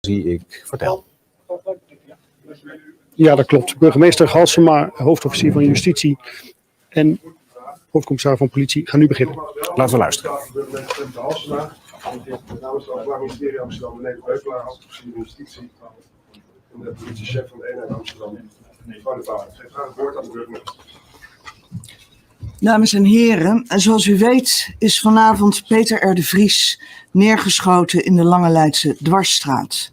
zie ik vertel. Ja, dat klopt. Burgemeester Halsema, hoofdofficier van Justitie en hoofdcommissaris van Politie gaan nu beginnen. Laten we luisteren. Burgemeester Halsema, namens het Openbaar Ministerie Amsterdam, meneer Beukelaar, hoofdofficier van Justitie en de politiechef van de eenheid Amsterdam. Mevrouw de Bouw, geef graag het woord aan de burgemeester. Dames en heren, zoals u weet is vanavond Peter R. de Vries neergeschoten in de Lange Leidse Dwarsstraat.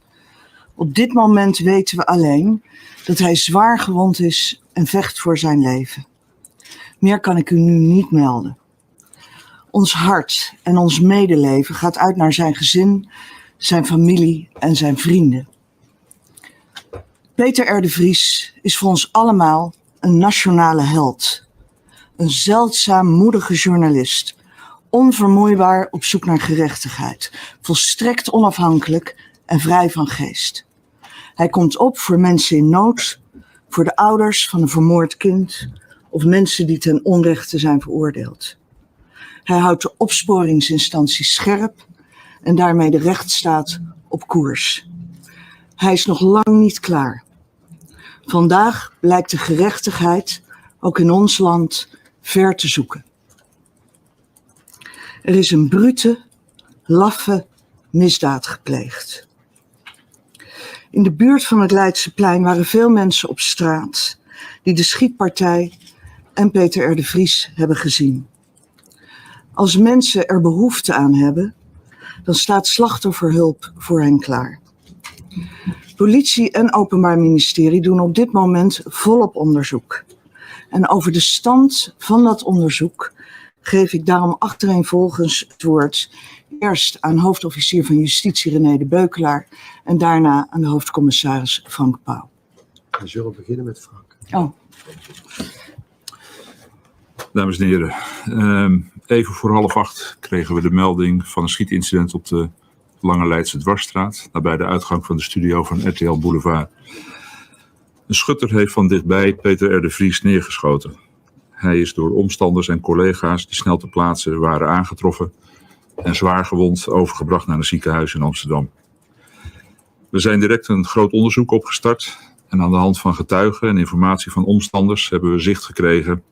Op dit moment weten we alleen dat hij zwaar gewond is en vecht voor zijn leven. Meer kan ik u nu niet melden. Ons hart en ons medeleven gaat uit naar zijn gezin, zijn familie en zijn vrienden. Peter R. de Vries is voor ons allemaal een nationale held. Een zeldzaam moedige journalist, onvermoeibaar op zoek naar gerechtigheid, volstrekt onafhankelijk en vrij van geest. Hij komt op voor mensen in nood, voor de ouders van een vermoord kind of mensen die ten onrechte zijn veroordeeld. Hij houdt de opsporingsinstantie scherp en daarmee de rechtsstaat op koers. Hij is nog lang niet klaar. Vandaag blijkt de gerechtigheid, ook in ons land, ver te zoeken. Er is een brute, laffe misdaad gepleegd. In de buurt van het Leidseplein waren veel mensen op straat die de schietpartij en Peter R. de Vries hebben gezien. Als mensen er behoefte aan hebben, dan staat slachtofferhulp voor hen klaar. Politie en Openbaar Ministerie doen op dit moment volop onderzoek. En over de stand van dat onderzoek geef ik daarom achtereenvolgens het woord eerst aan hoofdofficier van Justitie René de Beukelaar en daarna aan de hoofdcommissaris Frank Pauw. We zullen beginnen met Frank. Oh. Dames en heren, even voor 7:30 kregen we de melding van een schietincident op de Lange Leidse Dwarsstraat, nabij de uitgang van de studio van RTL Boulevard. Een schutter heeft van dichtbij Peter R. de Vries neergeschoten. Hij is door omstanders en collega's die snel ter plaatse waren aangetroffen en zwaar gewond overgebracht naar een ziekenhuis in Amsterdam. We zijn direct een groot onderzoek opgestart en aan de hand van getuigen en informatie van omstanders hebben we zicht gekregen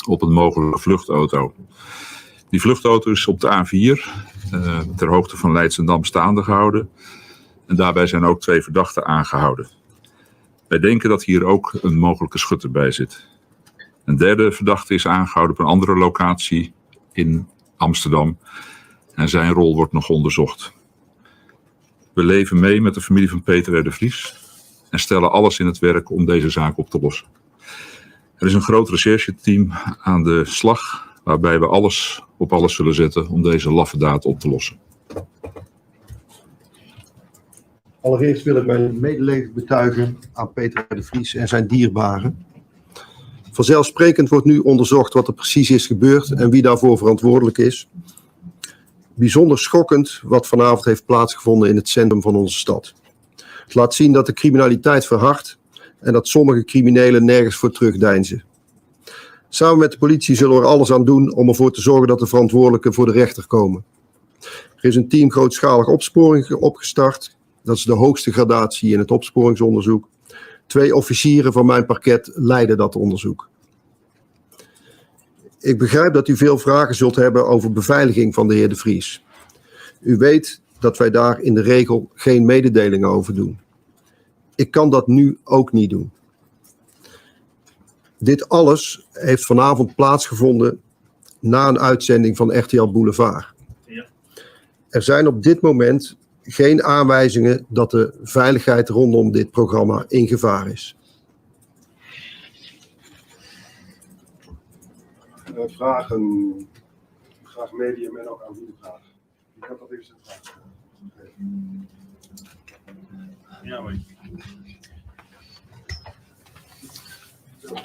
op een mogelijke vluchtauto. Die vluchtauto is op de A4 ter hoogte van Leidschendam staande gehouden en daarbij zijn ook 2 verdachten aangehouden. Wij denken dat hier ook een mogelijke schutter bij zit. Een derde verdachte is aangehouden op een andere locatie in Amsterdam en zijn rol wordt nog onderzocht. We leven mee met de familie van Peter R. de Vries en stellen alles in het werk om deze zaak op te lossen. Er is een groot rechercheteam aan de slag waarbij we alles op alles zullen zetten om deze laffe daad op te lossen. Allereerst wil ik mijn medeleven betuigen aan Peter R. de Vries en zijn dierbaren. Vanzelfsprekend wordt nu onderzocht wat er precies is gebeurd en wie daarvoor verantwoordelijk is. Bijzonder schokkend wat vanavond heeft plaatsgevonden in het centrum van onze stad. Het laat zien dat de criminaliteit verhardt en dat sommige criminelen nergens voor terugdeinzen. Samen met de politie zullen we er alles aan doen om ervoor te zorgen dat de verantwoordelijken voor de rechter komen. Er is een team grootschalige opsporing opgestart. Dat is de hoogste gradatie in het opsporingsonderzoek. 2 officieren van mijn parket leiden dat onderzoek. Ik begrijp dat u veel vragen zult hebben over beveiliging van de heer De Vries. U weet dat wij daar in de regel geen mededelingen over doen. Ik kan dat nu ook niet doen. Dit alles heeft vanavond plaatsgevonden na een uitzending van RTL Boulevard. Er zijn op dit moment geen aanwijzingen dat de veiligheid rondom dit programma in gevaar is. Vragen, graag medium en ook aan wie de vraag. Wie kan dat eerst een vraag stellen? Ja, maar...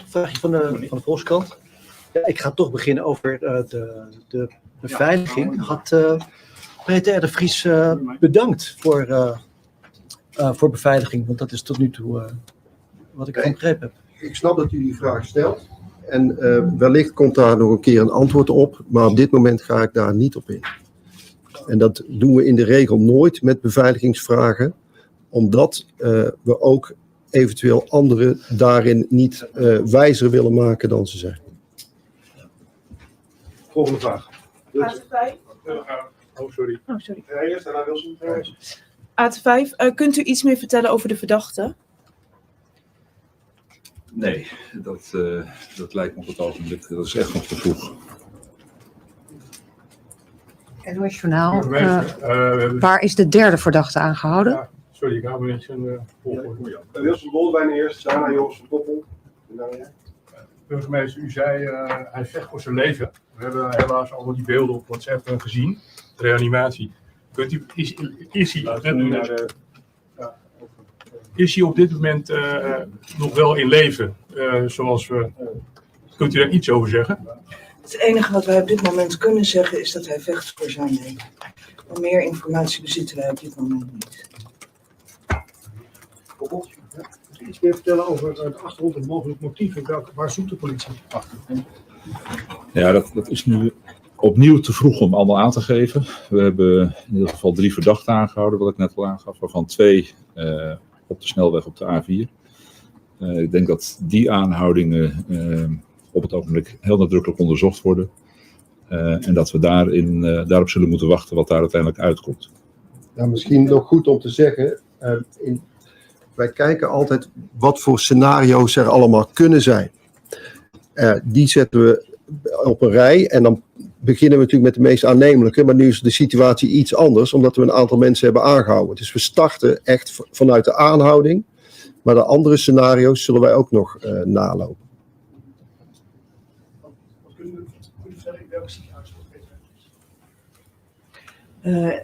Vraagje van de Volkskrant. Ja, ik ga toch beginnen over de beveiliging. Had Peter R. de Vries bedankt voor beveiliging, want dat is tot nu toe wat ik van begrepen heb. Ik snap dat u die vraag stelt en wellicht komt daar nog een keer een antwoord op, maar op dit moment ga ik daar niet op in. En dat doen we in de regel nooit met beveiligingsvragen, omdat we ook eventueel anderen daarin niet wijzer willen maken dan ze zijn. Volgende vraag. AT5. Oh, sorry. Oh, sorry. Eerst, daarna Wilson. AT5. Kunt u iets meer vertellen over de verdachte? Nee, dat lijkt me op het ogenblik. Dat is echt nog te vroeg. NOS Journaal. Waar is de derde verdachte aangehouden? Ja, sorry, ik hou me niet een volgorde. Wilson Boldewijn eerst, daarna Joris van Poppel. Burgemeester, u zei hij vecht voor zijn leven. We hebben helaas allemaal die beelden op WhatsApp gezien. De reanimatie. Is hij op dit moment nog wel in leven? Kunt u daar iets over zeggen? Het enige wat wij op dit moment kunnen zeggen is dat hij vecht voor zijn leven. Maar meer informatie bezitten wij op dit moment niet. Iets meer vertellen over de achtergrond en mogelijk motief. Waar zoekt de politie achter? Ja, dat is nu opnieuw te vroeg om allemaal aan te geven. We hebben in ieder geval 3 verdachten aangehouden, wat ik net al aangaf, waarvan 2 op de snelweg op de A4. Ik denk dat die aanhoudingen op het ogenblik heel nadrukkelijk onderzocht worden. En dat we daarop zullen moeten wachten wat daar uiteindelijk uitkomt. Nou, misschien nog goed om te zeggen, wij kijken altijd wat voor scenario's er allemaal kunnen zijn. Die zetten we op een rij en dan beginnen we natuurlijk met de meest aannemelijke, maar nu is de situatie iets anders, omdat we een aantal mensen hebben aangehouden. Dus we starten echt vanuit de aanhouding, maar de andere scenario's zullen wij ook nog nalopen.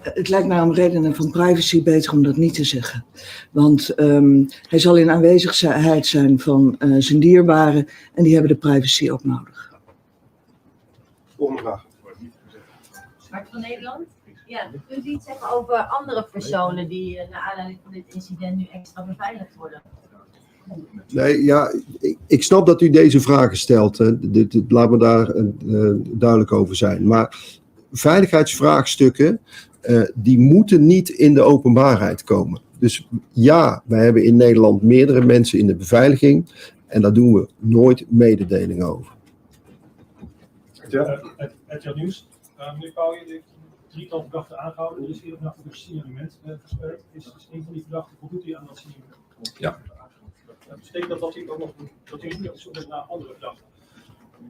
Het lijkt mij om redenen van privacy beter om dat niet te zeggen. Want hij zal in aanwezigheid zijn van zijn dierbaren en die hebben de privacy ook nodig. Volgende vraag. Hart van Nederland? Ja, kunt u iets zeggen over andere personen die naar aanleiding van dit incident nu extra beveiligd worden? Nee, ja, ik snap dat u deze vragen stelt. Laat me daar duidelijk over zijn. Maar veiligheidsvraagstukken, die moeten niet in de openbaarheid komen. Dus ja, wij hebben in Nederland meerdere mensen in de beveiliging en daar doen we nooit mededelingen over. RTL Nieuws. Meneer Pauw, je heeft 3 verdachten aangehouden. Er is eerder vannacht een signalement gespeeld. Is een van die verdachten, voldoet hij aan dat signalement? Ja. Betekent dat hij ook nog niet op zoek naar andere verdachten?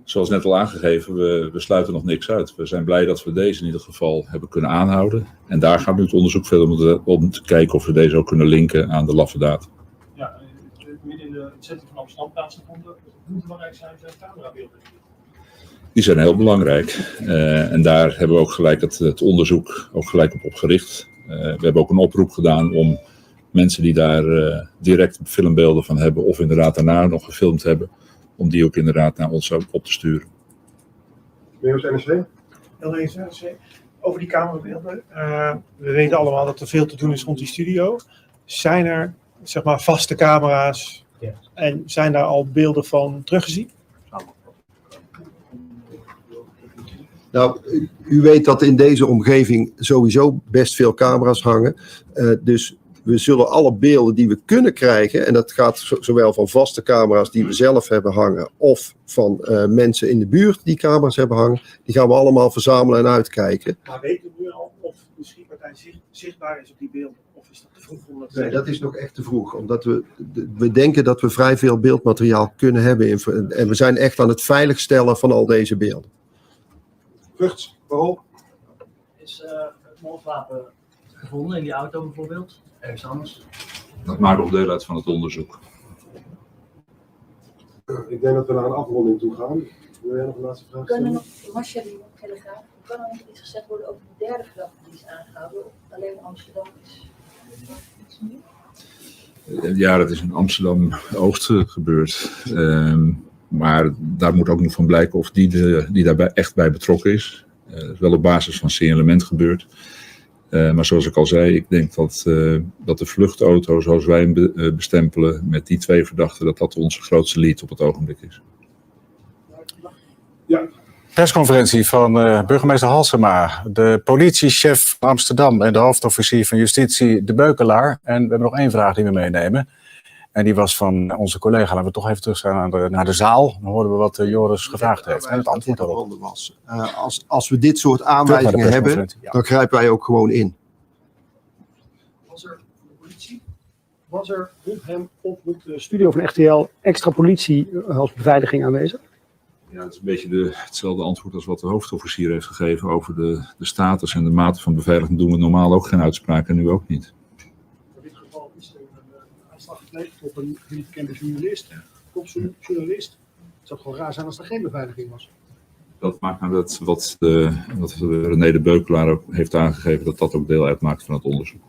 Zoals net al aangegeven, we sluiten nog niks uit. We zijn blij dat we deze in ieder geval hebben kunnen aanhouden. En daar gaat nu het onderzoek verder om te kijken of we deze ook kunnen linken aan de laffe daad. Ja, midden in het centrum van Amsterdam plaatsgevonden. Hoe belangrijk zijn camerabeelden? Die zijn heel belangrijk. En daar hebben we ook gelijk het onderzoek ook gelijk op gericht. We hebben ook een oproep gedaan om mensen die daar direct filmbeelden van hebben of inderdaad daarna nog gefilmd hebben, om die ook inderdaad naar ons op te sturen. Meneer NSC? NSC. Over die camerabeelden. We weten allemaal dat er veel te doen is rond die studio. Zijn er, zeg maar, vaste camera's en zijn daar al beelden van teruggezien? Nou, u weet dat in deze omgeving sowieso best veel camera's hangen. Dus we zullen alle beelden die we kunnen krijgen, en dat gaat zowel van vaste camera's die we zelf hebben hangen, of van mensen in de buurt die camera's hebben hangen, die gaan we allemaal verzamelen en uitkijken. Maar weten we nu al of de schietpartij zichtbaar is op die beelden? Of is dat te vroeg om dat te Nee, zeggen? dat is nog echt te vroeg, omdat we denken dat we vrij veel beeldmateriaal kunnen hebben. En we zijn echt aan het veiligstellen van al deze beelden. Vlucht, waarom? Is het moordwapen gevonden in die auto bijvoorbeeld? Ergens anders? Dat maakt nog deel uit van het onderzoek. Ik denk dat we naar een afronding toe gaan. Wil jij nog een laatste vraag Kan er stellen? nog, Marcia die Telegraaf, kan er nog iets gezegd worden over de derde verdachte die is aangehouden? Of alleen Amsterdam is iets nieuws? Ja, dat is in Amsterdam-Oost gebeurd. Maar daar moet ook nog van blijken of die daarbij echt bij betrokken is. Dat is wel op basis van signalement gebeurd. Maar zoals ik al zei, ik denk dat de vluchtauto, zoals wij hem bestempelen, met die 2 verdachten, dat onze grootste lead op het ogenblik is. Ja, Persconferentie van burgemeester Halsema, de politiechef van Amsterdam en de hoofdofficier van Justitie, de Beukelaar. En we hebben nog één vraag die we meenemen. En die was van onze collega. Laten we toch even teruggaan naar de zaal. Dan horen we wat Joris gevraagd heeft. En het antwoord daarop. Als we dit soort aanwijzingen hebben, dan grijpen wij ook gewoon in. Was er rond hem op de studio van RTL extra politie als beveiliging aanwezig? Ja, het is een beetje hetzelfde antwoord als wat de hoofdofficier heeft gegeven over de status en de mate van beveiliging. Doen we normaal ook geen uitspraak en nu ook niet. In dit geval is er een aanslag gepleegd op een niet bekende journalist, topjournalist. Het zou gewoon raar zijn als er geen beveiliging was. Dat maakt nou wat René de Beukelaar ook heeft aangegeven, dat ook deel uitmaakt van het onderzoek.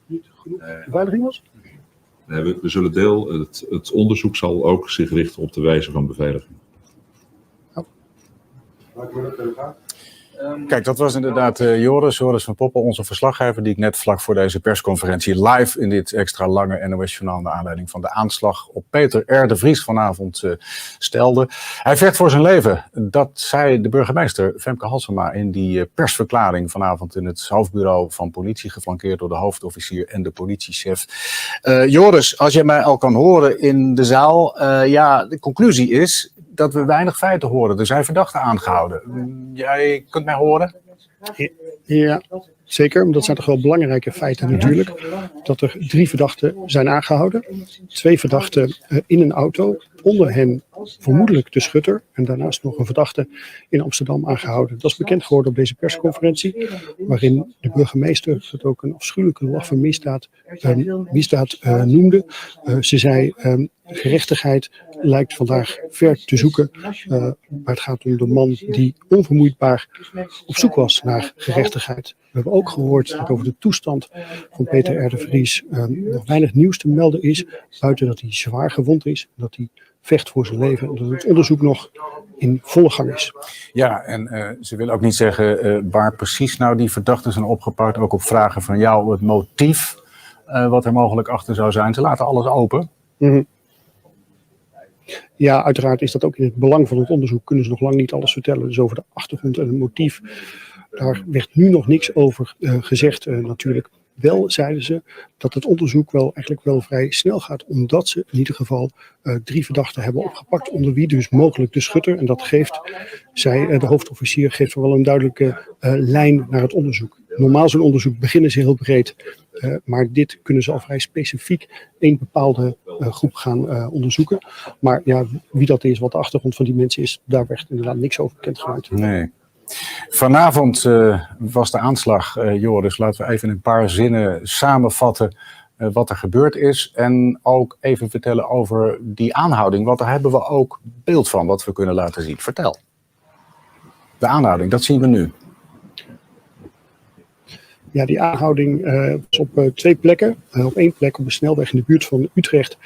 Niet genoeg beveiliging was? Nee, we zullen het onderzoek zal ook zich richten op de wijze van beveiliging. Kijk, dat was inderdaad Joris van Poppel, onze verslaggever, die ik net vlak voor deze persconferentie live in dit extra lange NOS-journaal naar aanleiding van de aanslag op Peter R. de Vries vanavond stelde. Hij vecht voor zijn leven. Dat zei de burgemeester Femke Halsema in die persverklaring vanavond in het hoofdbureau van politie, geflankeerd door de hoofdofficier en de politiechef. Joris, als jij mij al kan horen in de zaal, de conclusie is dat we weinig feiten horen. Er zijn verdachten aangehouden. Jij kunt mij horen? Ja, zeker. Dat zijn toch wel belangrijke feiten natuurlijk. Dat er 3 verdachten zijn aangehouden. 2 verdachten in een auto. Onder hen vermoedelijk de schutter. En daarnaast nog een verdachte in Amsterdam aangehouden. Dat is bekend geworden op deze persconferentie. Waarin de burgemeester het ook een afschuwelijke laffe misdaad noemde. Ze zei, gerechtigheid lijkt vandaag ver te zoeken. Maar het gaat om de man die onvermoeidbaar op zoek was naar gerechtigheid. We hebben ook gehoord dat over de toestand van Peter R. de Vries nog weinig nieuws te melden is. Buiten dat hij zwaar gewond is. Dat hij vecht voor zijn leven. En dat het onderzoek nog in volle gang is. Ja, en ze willen ook niet zeggen waar precies nou die verdachten zijn opgepakt. Ook op vragen van jou het motief wat er mogelijk achter zou zijn. Ze laten alles open. Mm-hmm. Ja, uiteraard is dat ook in het belang van het onderzoek. Kunnen ze nog lang niet alles vertellen. Dus over de achtergrond en het motief. Daar werd nu nog niks over gezegd natuurlijk. Wel zeiden ze dat het onderzoek eigenlijk wel vrij snel gaat. Omdat ze in ieder geval 3 verdachten hebben opgepakt. Onder wie dus mogelijk de schutter. En dat geeft, zei de hoofdofficier, geeft wel een duidelijke lijn naar het onderzoek. Normaal zo'n onderzoek beginnen ze heel breed. Maar dit kunnen ze al vrij specifiek één bepaalde groep gaan onderzoeken. Maar ja, wie dat is, wat de achtergrond van die mensen is, daar werd inderdaad niks over bekendgemaakt. Nee. Vanavond was de aanslag, Joris. Laten we even in een paar zinnen samenvatten wat er gebeurd is. En ook even vertellen over die aanhouding. Want daar hebben we ook beeld van wat we kunnen laten zien. Vertel. De aanhouding, dat zien we nu. Ja, die aanhouding was op 2 plekken. Op 1 plek op een snelweg in de buurt van Utrecht.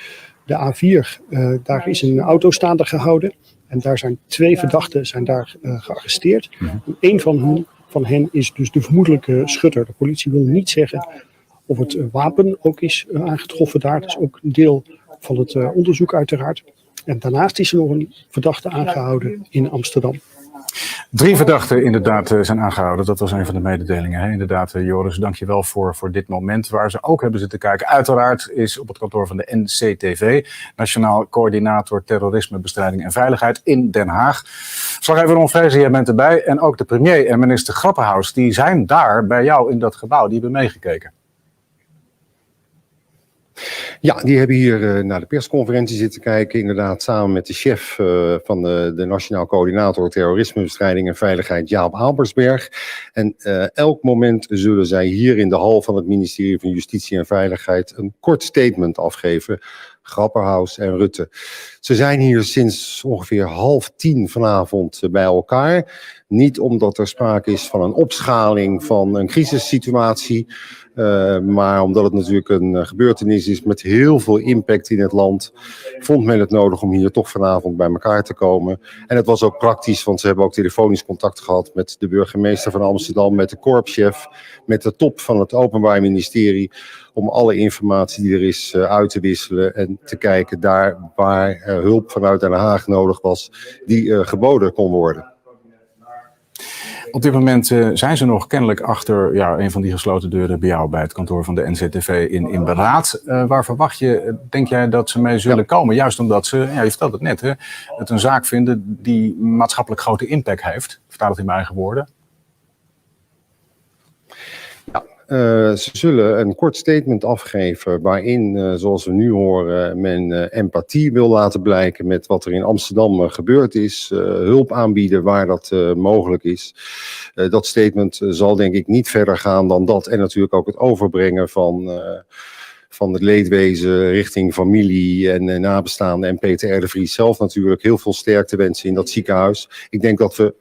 De A4, daar is een auto staande gehouden. En daar zijn 2 verdachten gearresteerd. En 1 van hen is dus de vermoedelijke schutter. De politie wil niet zeggen of het wapen ook is aangetroffen daar. Dat is ook een deel van het onderzoek uiteraard. En daarnaast is er nog een verdachte aangehouden in Amsterdam. 3 verdachten inderdaad zijn aangehouden. Dat was een van de mededelingen. Hè? Inderdaad, Joris, dankjewel voor dit moment. Waar ze ook hebben zitten kijken, uiteraard, is op het kantoor van de NCTV. Nationaal Coördinator Terrorismebestrijding en Veiligheid in Den Haag. Verslaggever Ron Vrezen, jij bent erbij. En ook de premier en minister Grapperhaus, die zijn daar bij jou in dat gebouw. Die hebben meegekeken. Ja, die hebben hier naar de persconferentie zitten kijken. Inderdaad, samen met de chef van de Nationaal Coördinator Terrorismebestrijding en Veiligheid, Jaap Albersberg. En elk moment zullen zij hier in de hal van het ministerie van Justitie en Veiligheid een kort statement afgeven. Grapperhaus en Rutte. Ze zijn hier sinds ongeveer 9:30 vanavond bij elkaar. Niet omdat er sprake is van een opschaling van een crisissituatie, maar omdat het natuurlijk een gebeurtenis is met heel veel impact in het land, vond men het nodig om hier toch vanavond bij elkaar te komen. En het was ook praktisch, want ze hebben ook telefonisch contact gehad met de burgemeester van Amsterdam, met de korpschef, met de top van het Openbaar Ministerie, om alle informatie die er is uit te wisselen en te kijken daar waar hulp vanuit Den Haag nodig was, die geboden kon worden. Op dit moment zijn ze nog kennelijk achter een van die gesloten deuren bij jou bij het kantoor van de NZTV in beraad. Waar verwacht je, denk jij, dat ze mee zullen komen? Juist omdat ze, je vertelt het net, het een zaak vinden die maatschappelijk grote impact heeft. Vertaal het in mijn eigen woorden. Ze zullen een kort statement afgeven waarin, zoals we nu horen, men empathie wil laten blijken met wat er in Amsterdam gebeurd is. Hulp aanbieden waar dat mogelijk is. Dat statement zal denk ik niet verder gaan dan dat. En natuurlijk ook het overbrengen van het leedwezen richting familie en nabestaanden. En Peter R. de Vries zelf natuurlijk heel veel sterkte wensen in dat ziekenhuis. Ik denk dat we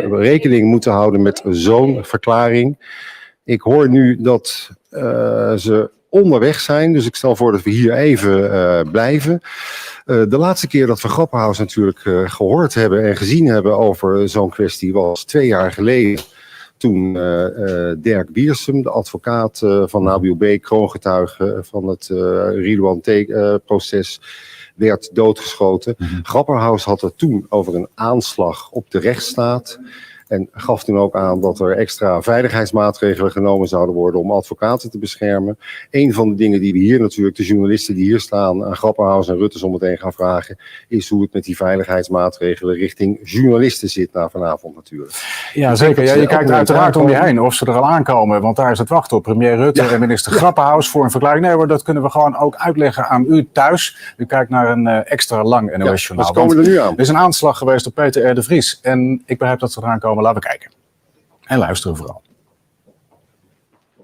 rekening moeten houden met zo'n verklaring. Ik hoor nu dat ze onderweg zijn, dus ik stel voor dat we hier even blijven. De laatste keer dat we Grapperhaus natuurlijk gehoord hebben en gezien hebben over zo'n kwestie was 2 jaar geleden. Toen Dirk Biersum, de advocaat van Nabil B., kroongetuige van het Ridouan T-proces, werd doodgeschoten. Grapperhaus had het toen over een aanslag op de rechtsstaat. En gaf toen ook aan dat er extra veiligheidsmaatregelen genomen zouden worden om advocaten te beschermen. Een van de dingen die we hier natuurlijk, de journalisten die hier staan, aan Grapperhaus en Rutte zometeen gaan vragen, is hoe het met die veiligheidsmaatregelen richting journalisten zit na vanavond natuurlijk. Ja, zeker. Ja, je kijkt uiteraard om je heen of ze er al aankomen, want daar is het wachten op. Premier Rutte en minister Grapperhaus voor een verklaring. Nee hoor, dat kunnen we gewoon ook uitleggen aan u thuis. U kijkt naar een extra lang NOS-journaal. Wat komen we er nu aan? Er is een aanslag geweest op Peter R. de Vries. En ik begrijp dat ze eraan komen. Laten we kijken. En luisteren vooral.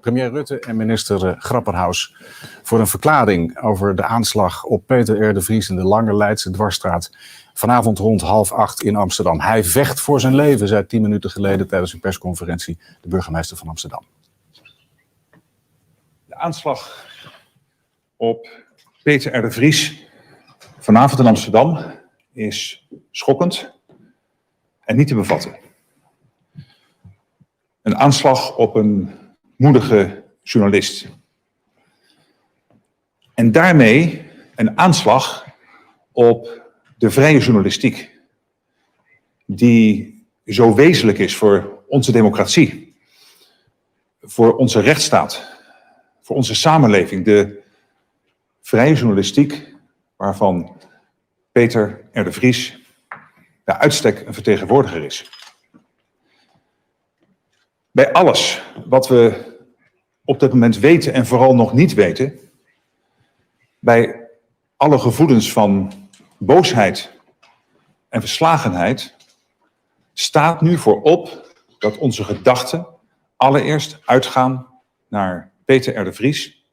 Premier Rutte en minister Grapperhaus voor een verklaring over de aanslag op Peter R. de Vries in de Lange Leidse Dwarsstraat. Vanavond rond 7:30 in Amsterdam. Hij vecht voor zijn leven, zei 10 minuten geleden tijdens een persconferentie de burgemeester van Amsterdam. De aanslag op Peter R. de Vries vanavond in Amsterdam is schokkend en niet te bevatten. Een aanslag op een moedige journalist. En daarmee een aanslag op de vrije journalistiek, die zo wezenlijk is voor onze democratie, voor onze rechtsstaat, voor onze samenleving. De vrije journalistiek, waarvan Peter R. de Vries bij uitstek een vertegenwoordiger is. Bij alles wat we op dit moment weten en vooral nog niet weten, bij alle gevoelens van boosheid en verslagenheid, staat nu voorop dat onze gedachten allereerst uitgaan naar Peter R. de Vries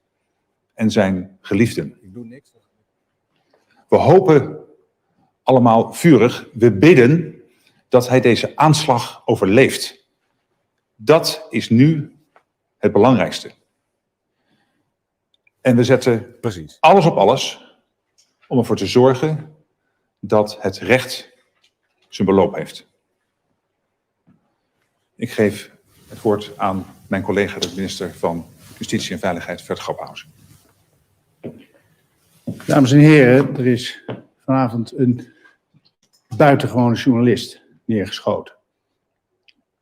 en zijn geliefden. We hopen allemaal vurig, we bidden dat hij deze aanslag overleeft. Dat is nu het belangrijkste. En we zetten alles op alles om ervoor te zorgen dat het recht zijn beloop heeft. Ik geef het woord aan mijn collega, de minister van Justitie en Veiligheid, Fred Grapperhaus. Dames en heren, er is vanavond een buitengewone journalist neergeschoten.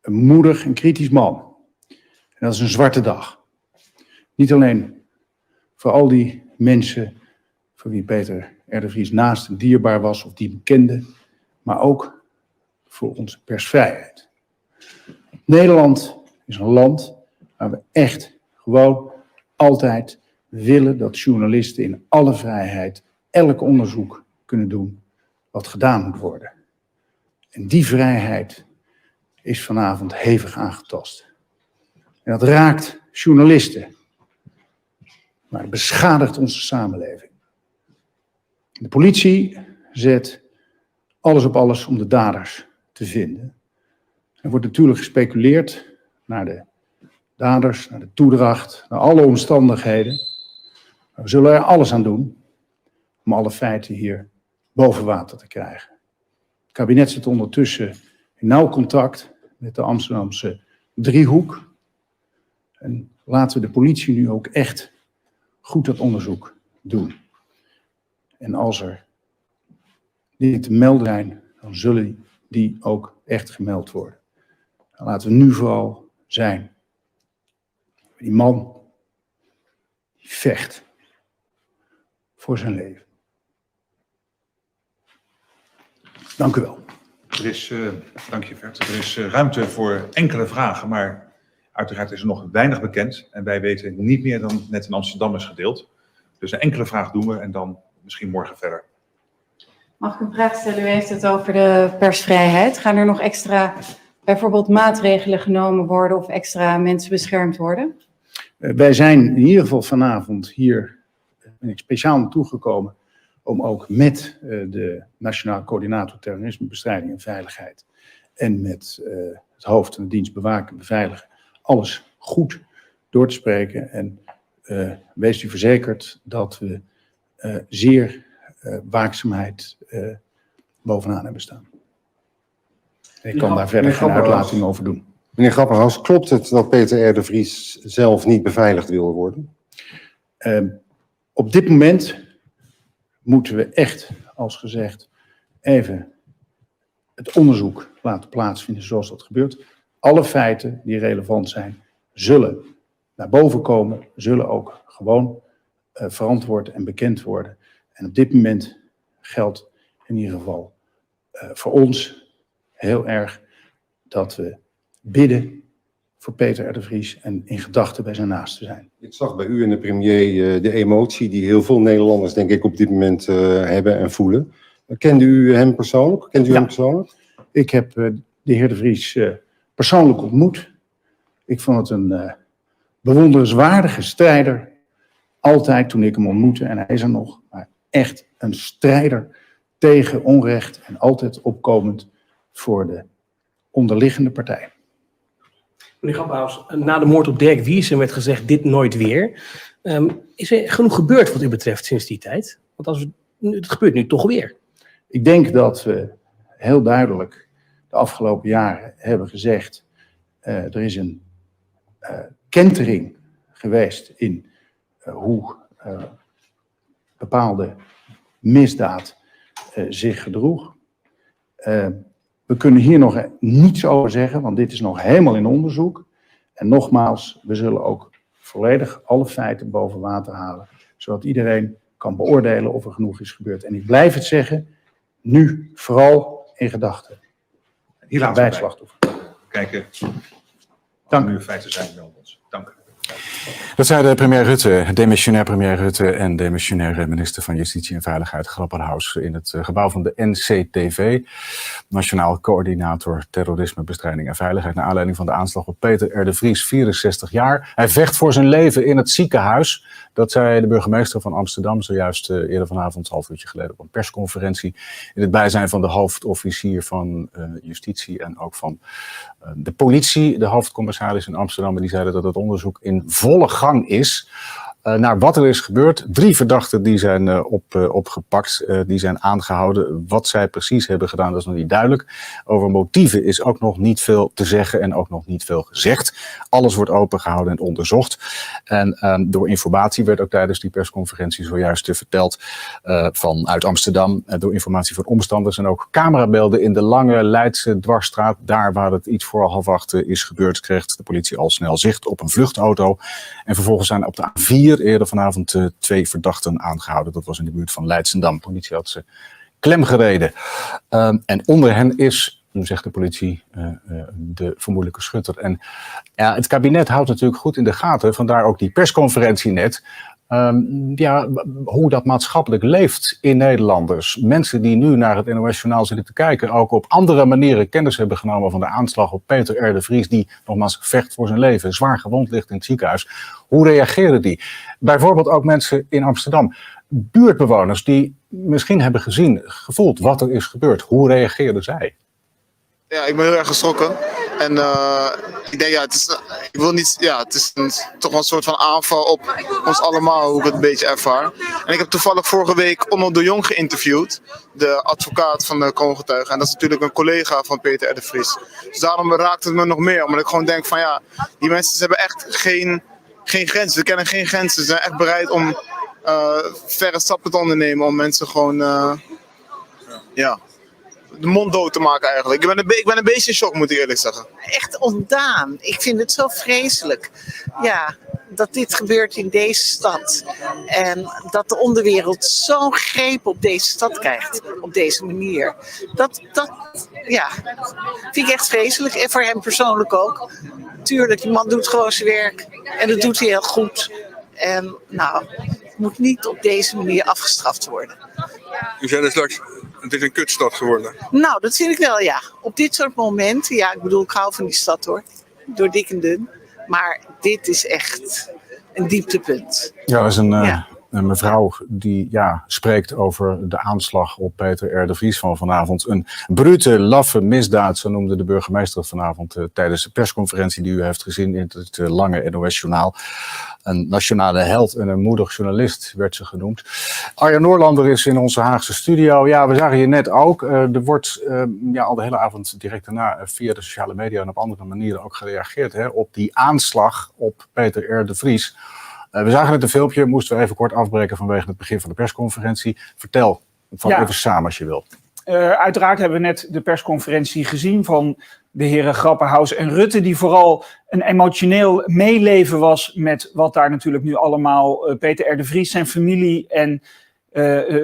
Een moedig en kritisch man. En dat is een zwarte dag. Niet alleen voor al die mensen voor wie Peter R. de Vries naast en dierbaar was of die hem kenden, maar ook voor onze persvrijheid. Nederland is een land waar we echt gewoon altijd willen dat journalisten in alle vrijheid elk onderzoek kunnen doen wat gedaan moet worden. En die vrijheid is vanavond hevig aangetast. En dat raakt journalisten, maar het beschadigt onze samenleving. De politie zet alles op alles om de daders te vinden. Er wordt natuurlijk gespeculeerd naar de daders, naar de toedracht, naar alle omstandigheden. Maar we zullen er alles aan doen om alle feiten hier boven water te krijgen. Het kabinet zit ondertussen in nauw contact met de Amsterdamse driehoek. En laten we de politie nu ook echt goed dat onderzoek doen. En als er dingen te melden zijn, dan zullen die ook echt gemeld worden. Dan laten we nu vooral zijn. Die man die vecht voor zijn leven. Dank u wel. Dank je, Vert. Er is ruimte voor enkele vragen, maar uiteraard is er nog weinig bekend. En wij weten niet meer dan net in Amsterdam is gedeeld. Dus een enkele vraag doen we en dan misschien morgen verder. Mag ik een vraag stellen? U heeft het over de persvrijheid. Gaan er nog extra bijvoorbeeld maatregelen genomen worden of extra mensen beschermd worden? Wij zijn in ieder geval vanavond hier, ben ik speciaal naartoe gekomen, om ook met de Nationaal Coördinator Terrorismebestrijding en Veiligheid en met het hoofd van de dienst Bewaken en Beveiligen alles goed door te spreken. En wees u verzekerd dat we zeer waakzaamheid bovenaan hebben staan. Ik kan daar verder geen uitlating over doen. Meneer Grapperhaus, klopt het dat Peter R. de Vries zelf niet beveiligd wil worden? Op dit moment moeten we echt, als gezegd, even het onderzoek laten plaatsvinden zoals dat gebeurt. Alle feiten die relevant zijn, zullen naar boven komen, zullen ook gewoon verantwoord en bekend worden. En op dit moment geldt in ieder geval voor ons heel erg dat we bidden voor Peter R. de Vries en in gedachten bij zijn naasten zijn. Ik zag bij u en de premier de emotie die heel veel Nederlanders denk ik op dit moment hebben en voelen. Kende u hem persoonlijk? Kent u hem persoonlijk? Ik heb de heer de Vries persoonlijk ontmoet. Ik vond het een bewonderenswaardige strijder. Altijd toen ik hem ontmoette, en hij is er nog, maar echt een strijder tegen onrecht en altijd opkomend voor de onderliggende partij. Meneer Grapperhaus, na de moord op Dirk Wiersum werd gezegd dit nooit weer. Is er genoeg gebeurd wat u betreft sinds die tijd? Want het gebeurt nu toch weer. Ik denk dat we heel duidelijk de afgelopen jaren hebben gezegd, er is een kentering geweest in hoe bepaalde misdaad zich gedroeg. We kunnen hier nog niets over zeggen, want dit is nog helemaal in onderzoek. En nogmaals, we zullen ook volledig alle feiten boven water halen, zodat iedereen kan beoordelen of er genoeg is gebeurd. En ik blijf het zeggen, nu vooral in gedachten. Hier laten we bij slachtoffer. Kijken wat er nu feiten zijn bij ons. Dank u. Dat zei de premier Rutte, demissionair premier Rutte en demissionair minister van Justitie en Veiligheid Grapperhaus in het gebouw van de NCTV, Nationaal Coördinator Terrorismebestrijding en Veiligheid, naar aanleiding van de aanslag op Peter R. de Vries, 64 jaar. Hij vecht voor zijn leven in het ziekenhuis. Dat zei de burgemeester van Amsterdam zojuist eerder vanavond, een half uurtje geleden, op een persconferentie, in het bijzijn van de hoofdofficier van Justitie en ook van de politie, de hoofdcommissaris in Amsterdam. En die zeiden dat het onderzoek in volle gang is naar wat er is gebeurd. 3 verdachten die zijn opgepakt, die zijn aangehouden. Wat zij precies hebben gedaan, dat is nog niet duidelijk. Over motieven is ook nog niet veel te zeggen en ook nog niet veel gezegd. Alles wordt opengehouden en onderzocht. En door informatie werd ook tijdens die persconferentie zojuist verteld vanuit Amsterdam. Door informatie van omstanders en ook camerabeelden in de lange Leidse dwarsstraat. Daar waar het iets voor 7:30 is gebeurd, kreeg de politie al snel zicht op een vluchtauto. En vervolgens zijn op de A4 eerder vanavond 2 verdachten aangehouden. Dat was in de buurt van Leidschendam. De politie had ze klem gereden. En onder hen is, zegt de politie, de vermoedelijke schutter. En ja, het kabinet houdt natuurlijk goed in de gaten, vandaar ook die persconferentie net. Hoe dat maatschappelijk leeft in Nederlanders. Mensen die nu naar het NOS-journaal zitten te kijken, ook op andere manieren kennis hebben genomen van de aanslag op Peter R. de Vries, die nogmaals vecht voor zijn leven, zwaar gewond ligt in het ziekenhuis. Hoe reageren die? Bijvoorbeeld ook mensen in Amsterdam. Buurtbewoners die misschien hebben gevoeld wat er is gebeurd. Hoe reageerden zij? Ja, ik ben heel erg geschrokken. En ik denk, het is toch een soort van aanval op ons allemaal, hoe ik het een beetje ervaar. En ik heb toevallig vorige week Onno de Jong geïnterviewd, de advocaat van de kroongetuigen. En dat is natuurlijk een collega van Peter R. de Vries. Dus daarom raakt het me nog meer, omdat ik gewoon denk van die mensen hebben echt geen geen grenzen. We kennen geen grenzen. Ze zijn echt bereid om verre stappen te ondernemen om mensen gewoon de mond dood te maken eigenlijk. Ik ben een beetje in shock, moet ik eerlijk zeggen. Echt ontdaan. Ik vind het zo vreselijk. Ja, dat dit gebeurt in deze stad. En dat de onderwereld zo'n greep op deze stad krijgt. Op deze manier. Dat vind ik echt vreselijk. En voor hem persoonlijk ook. Tuurlijk, die man doet gewoon zijn werk. En dat doet hij heel goed. En het moet niet op deze manier afgestraft worden. U zei dus straks, het is een kutstad geworden. Nou, dat vind ik wel, ja. Op dit soort momenten, ja, ik bedoel, ik hou van die stad hoor. Door dik en dun. Maar dit is echt een dieptepunt. Ja, dat is een mevrouw die spreekt over de aanslag op Peter R. de Vries van vanavond. Een brute, laffe misdaad, zo noemde de burgemeester het vanavond tijdens de persconferentie die u heeft gezien in het lange NOS-journaal. Een nationale held en een moedig journalist werd ze genoemd. Arjan Noorlander is in onze Haagse studio. Ja, we zagen je net ook. Er wordt al de hele avond direct daarna via de sociale media en op andere manieren ook gereageerd op die aanslag op Peter R. de Vries. We zagen net een filmpje, moesten we even kort afbreken vanwege het begin van de persconferentie. Vertel even samen als je wilt. Uiteraard hebben we net de persconferentie gezien van de heren Grapperhaus en Rutte, die vooral een emotioneel meeleven was met wat daar natuurlijk nu allemaal Peter R. de Vries, zijn familie en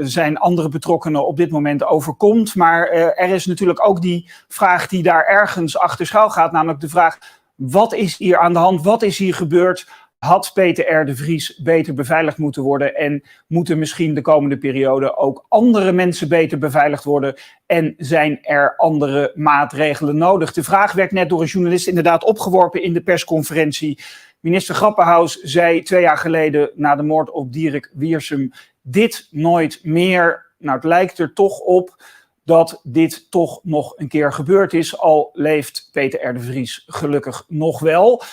zijn andere betrokkenen op dit moment overkomt. Maar er is natuurlijk ook die vraag die daar ergens achter schuil gaat, namelijk de vraag: wat is hier aan de hand? Wat is hier gebeurd? Had Peter R. de Vries beter beveiligd moeten worden en moeten misschien de komende periode ook andere mensen beter beveiligd worden en zijn er andere maatregelen nodig? De vraag werd net door een journalist inderdaad opgeworpen in de persconferentie. Minister Grapperhaus zei 2 jaar geleden na de moord op Dierik Wiersum: dit nooit meer. Nou, het lijkt er toch op dat dit toch nog een keer gebeurd is, al leeft Peter R. de Vries gelukkig nog wel.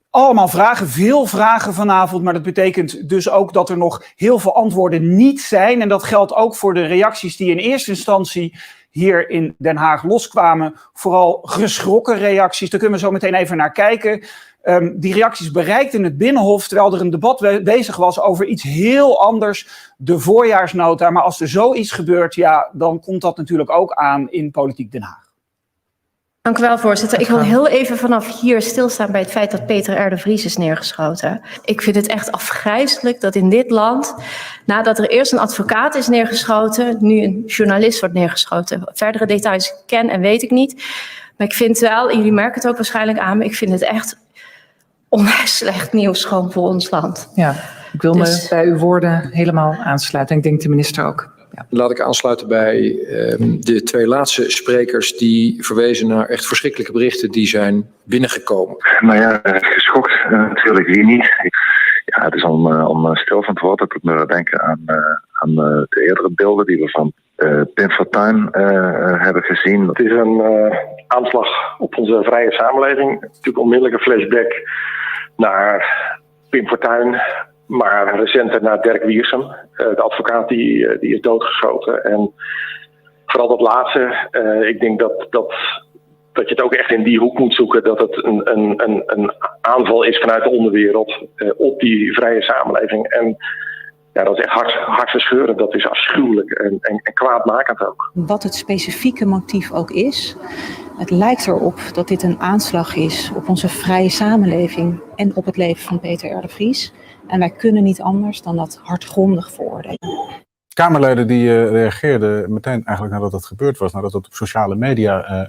Allemaal vragen, veel vragen vanavond, maar dat betekent dus ook dat er nog heel veel antwoorden niet zijn. En dat geldt ook voor de reacties die in eerste instantie hier in Den Haag loskwamen. Vooral geschrokken reacties, daar kunnen we zo meteen even naar kijken. Die reacties bereikten het Binnenhof, terwijl er een debat bezig was over iets heel anders, de voorjaarsnota. Maar als er zoiets gebeurt, dan komt dat natuurlijk ook aan in Politiek Den Haag. Dank u wel, voorzitter. Ik wil heel even vanaf hier stilstaan bij het feit dat Peter R. de Vries is neergeschoten. Ik vind het echt afgrijselijk dat in dit land, nadat er eerst een advocaat is neergeschoten, nu een journalist wordt neergeschoten. Verdere details ken en weet ik niet. Maar ik vind wel, en jullie merken het ook waarschijnlijk aan, maar ik vind het echt onwijs slecht nieuws gewoon voor ons land. Ja, ik wil me bij uw woorden helemaal aansluiten. En ik denk de minister ook. Ja. Laat ik aansluiten bij de 2 laatste sprekers die verwezen naar echt verschrikkelijke berichten die zijn binnengekomen. Nou ja, geschokt natuurlijk wie niet. Ja, het is om stil van te worden. Ik moet me denken aan de eerdere beelden die we van Pim Fortuyn hebben gezien. Het is een aanslag op onze vrije samenleving. Natuurlijk onmiddellijk een flashback naar Pim Fortuyn. Maar recenter naar Dirk Wiersum, de advocaat die is doodgeschoten. En vooral dat laatste, ik denk dat je het ook echt in die hoek moet zoeken. Dat het een aanval is vanuit de onderwereld op die vrije samenleving. En ja, dat is echt hartverscheurend, dat is afschuwelijk en kwaadmakend ook. Wat het specifieke motief ook is, het lijkt erop dat dit een aanslag is op onze vrije samenleving en op het leven van Peter R. de Vries. En wij kunnen niet anders dan dat hardgrondig veroordelen. Kamerleden die reageerden meteen eigenlijk nadat het gebeurd was, nadat het op sociale media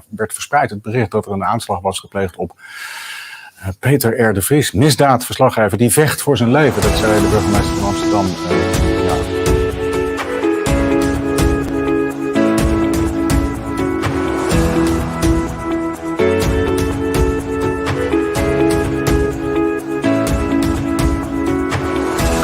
werd verspreid, het bericht dat er een aanslag was gepleegd op Peter R. de Vries, misdaadverslaggever, die vecht voor zijn leven. Dat zei de burgemeester van Amsterdam